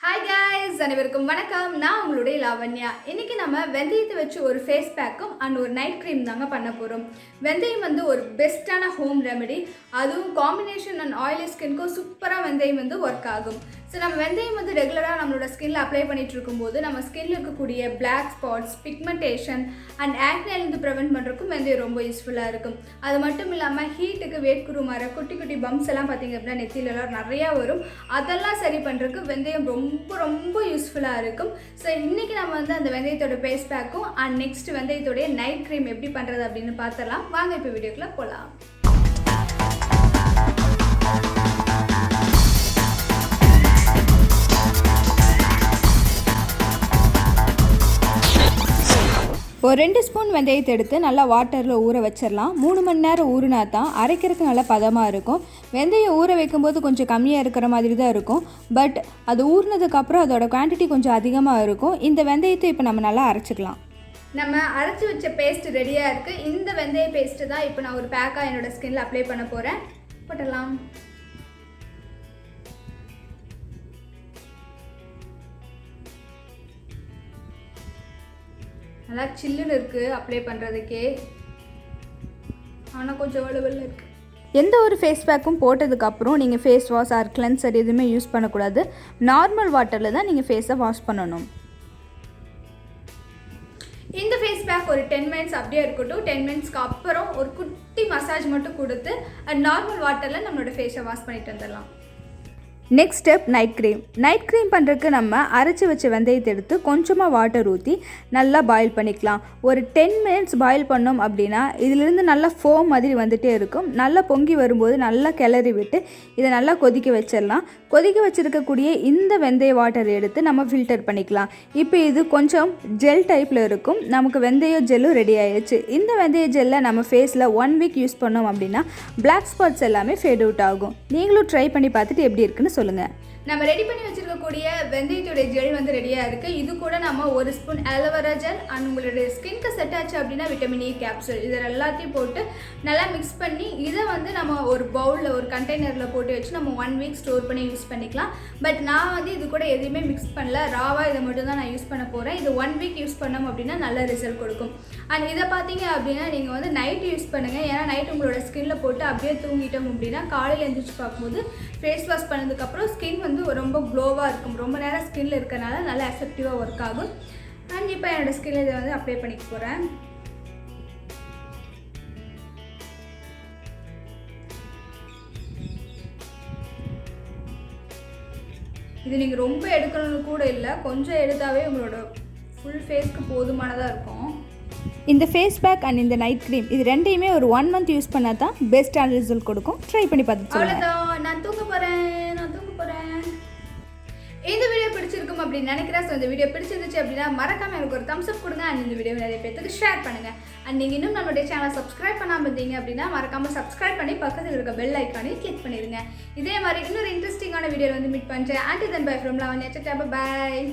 Hi guys, அனைவருக்கும் வணக்கம். நான் உங்களுடைய lavanya. இன்னைக்கு நம்ம வெந்தயத்தை வச்சு ஒரு ஃபேஸ் பேக்கும் and ஒரு நைட் க்ரீம் தாங்க பண்ண போறோம். வெந்தயம் வந்து ஒரு பெஸ்டான ஹோம் ரெமெடி. அதுவும் காம்பினேஷன் and oily ஸ்கின்க்கு சூப்பரா வெந்தயம் வந்து வர்க் ஆகும். சோ நம்ம வெந்தயம் வந்து ரெகுலரா நம்மளோட ஸ்கின்ல அப்ளை பண்ணிட்டு இருக்கும்போது நம்ம ஸ்கின்ல இருக்கக்கூடிய black spots, pigmentation and acne இருந்து பிரிவென்ட் பண்றதுக்கு வெந்தயம் ரொம்ப யூஸ்ஃபுல்லா இருக்கும். அது மட்டும் இல்லாம ஹீட்டுக்கு வேர்க்குரு மாற குட்டி குட்டி பம்ப்ஸ் எல்லாம் பாத்தீங்க அப்படினா நெத்தியில எல்லாம் நிறைய வரும். அதெல்லாம் சரி பண்றதுக்கு வெந்தயம் ரொம்ப யூஸ்ஃபுல்லா இருக்கும். சோ இன்னைக்கு நம்ம வந்து அந்த வெந்தயத்தோட ஃபேஸ் பேக்கும் and நெக்ஸ்ட் வெந்தயத்தோட நைட் க்ரீம் எப்படி பண்றது அப்படினு பார்த்தறலாம். வாங்க இப்போ வீடியோக்குள்ள போலாம். ஒரு 2 ஸ்பூன் வெந்தயத்தை எடுத்து நல்லா வாட்டரில் ஊற வச்சிடலாம். 3 மணி நேரம் ஊறினா தான் அரைக்கிறதுக்கு நல்லா பதமாக இருக்கும். வெந்தயம் ஊற வைக்கும்போது கொஞ்சம் கம்மியாக இருக்கிற மாதிரி தான் இருக்கும். பட் அது ஊறினதுக்கப்புறம் அதோட குவான்டிட்டி கொஞ்சம் அதிகமாக இருக்கும். இந்த வெந்தயத்தை இப்போ நம்ம நல்லா அரைச்சிக்கலாம். நம்ம அரைச்சி வச்ச பேஸ்ட் ரெடியாக இருக்குது. இந்த வெந்தய பேஸ்ட்டு தான் இப்போ நான் ஒரு பேக்காக என்னோடய ஸ்கின்ல அப்ளை பண்ண போகிறேன். போட்டலாம். நல்லா சில்லுன்னு இருக்குது அப்ளை பண்ணுறதுக்கே, ஆனால் கொஞ்சம் வலுவலில் இருக்குது. எந்த ஒரு ஃபேஸ் பேக்கும் போட்டதுக்கப்புறம் நீங்கள் ஃபேஸ் வாஷ் ஆர் கிளென்சர் எதுவுமே யூஸ் பண்ணக்கூடாது. நார்மல் வாட்டரில் தான் நீங்கள் ஃபேஸை வாஷ் பண்ணணும். இந்த ஃபேஸ் பேக் ஒரு 10 மினிட்ஸ் அப்படியே இருக்கட்டும். 10 மினிட்ஸ்க்கு அப்புறம் ஒரு குட்டி மசாஜ் மட்டும் கொடுத்து நார்மல் வாட்டரில் நம்மளோட ஃபேஸை வாஷ் பண்ணிட்டு வந்துடலாம். Next step night cream. Night cream பண்ணுறதுக்கு நம்ம அரைச்சி வச்ச வெந்தயத்தை எடுத்து கொஞ்சமாக வாட்டர் ஊற்றி நல்லா பாயில் பண்ணிக்கலாம். ஒரு 10 மினிட்ஸ் பாயில் பண்ணோம் அப்படின்னா இதிலிருந்து நல்லா ஃபோம் மாதிரி வந்துகிட்டே இருக்கும். நல்லா பொங்கி வரும்போது நல்லா கிளறி விட்டு இதை நல்லா கொதிக்க வச்சிடலாம். கொதிக்க வச்சுருக்கக்கூடிய இந்த வெந்தய வாட்டர் எடுத்து நம்ம ஃபில்டர் பண்ணிக்கலாம். இப்போ இது கொஞ்சம் ஜெல் டைப்பில் இருக்கும். நமக்கு வெந்தய ஜெல்லும் ரெடி ஆயிடுச்சு. இந்த வெந்தய ஜெல்லை நம்ம ஃபேஸில் 1 வீக் யூஸ் பண்ணோம் அப்படின்னா பிளாக் ஸ்பாட்ஸ் எல்லாமே ஃபேட் அவுட் ஆகும். நீங்களும் ட்ரை பண்ணி பார்த்துட்டு எப்படி இருக்குன்னு சொல்லுங்க. நம்ம ரெடி பண்ணி வச்சிருக்கக்கூடிய வெந்தயத்தோட ஜெல் வந்து ரெடியாக இருக்குது. இது கூட நம்ம 1 ஸ்பூன் ஆலோவேரா ஜெல் அண்ட் உங்களுடைய ஸ்கின்க்கு செட் ஆச்சு அப்படின்னா விட்டமின் இ கேப்சூல் இதை எல்லாத்தையும் போட்டு நல்லா மிக்ஸ் பண்ணி இதை வந்து நம்ம ஒரு பவுலில் ஒரு கண்டெய்னரில் போட்டு வச்சு நம்ம 1 வீக் ஸ்டோர் பண்ணி யூஸ் பண்ணிக்கலாம். பட் நான் வந்து இது கூட எதுவுமே மிக்ஸ் பண்ணல, ராவாக இதை மட்டும் தான் நான் யூஸ் பண்ண போகிறேன். இது 1 வீக் யூஸ் பண்ணோம் அப்படின்னா நல்ல ரிசல்ட் கொடுக்கும். அண்ட் இதை பார்த்தீங்க அப்படின்னா நீங்கள் வந்து நைட்டு யூஸ் பண்ணுங்கள். ஏன்னா நைட் உங்களோட ஸ்கின்ல போட்டு அப்படியே தூங்கிட்டோம் அப்படின்னா காலையில் எழுந்திரிச்சு பார்க்கும்போது ஃபேஸ் வாஷ் பண்ணதுக்கப்புறம் ஸ்கின் வந்து ரொம்ப க்ளோவாக இருக்கும். ரொம்ப நேரம் ஸ்கின்ல இருக்கிறனால நல்லா எஃபெக்டிவாக ஒர்க் ஆகும். அண்ட் இப்போ என்னோடய ஸ்கின்ல இதை வந்து அப்ளை பண்ணிக்க போகிறேன். இது நீங்கள் ரொம்ப எடுக்கணும்னு கூட இல்லை, கொஞ்சம் எடுத்தாவே உங்களோட ஃபுல் ஃபேஸ்க்கு போதுமானதாக இருக்கும். இந்த ஃபேஸ் பேக் அண்ட் இந்த நைட் க்ரீம் இது ரெண்டையுமே ஒரு 1 மந்த் யூஸ் பண்ணால் தான் பெஸ்ட்டான ரிசல்ட் கொடுக்கும். ட்ரை பண்ணி பார்த்துட்டு அவ்வளோதான். நான் தூங்க போகிறேன். இந்த வீடியோ பிடிச்சிருக்கும் அப்படின்னு நினைக்கிறேன். ஸோ இந்த வீடியோ பிடிச்சிருந்துச்சு அப்படின்னா மறக்காமல் எனக்கு ஒரு தம்ஸ் அப் கொடுங்க. அண்ட் இந்த வீடியோ நிறைய பேருக்கு ஷேர் பண்ணுங்கள். அண்ட் நீங்கள் இன்னும் நம்மளுடைய சேனலை சப்ஸ்கிரைப் பண்ணாமல் இருந்தீங்க அப்படின்னா மறக்காமல் சப்ஸ்கிரைப் பண்ணி பக்கத்தில் இருக்க பெல் ஐக்கானையும் கிளிக் பண்ணிடுங்க. இதே மாதிரி இன்னொரு இன்ட்ரெஸ்டிங்கான வீடியோ வந்து மீட் பண்ணுறேன். And then by from lavanya. Bye.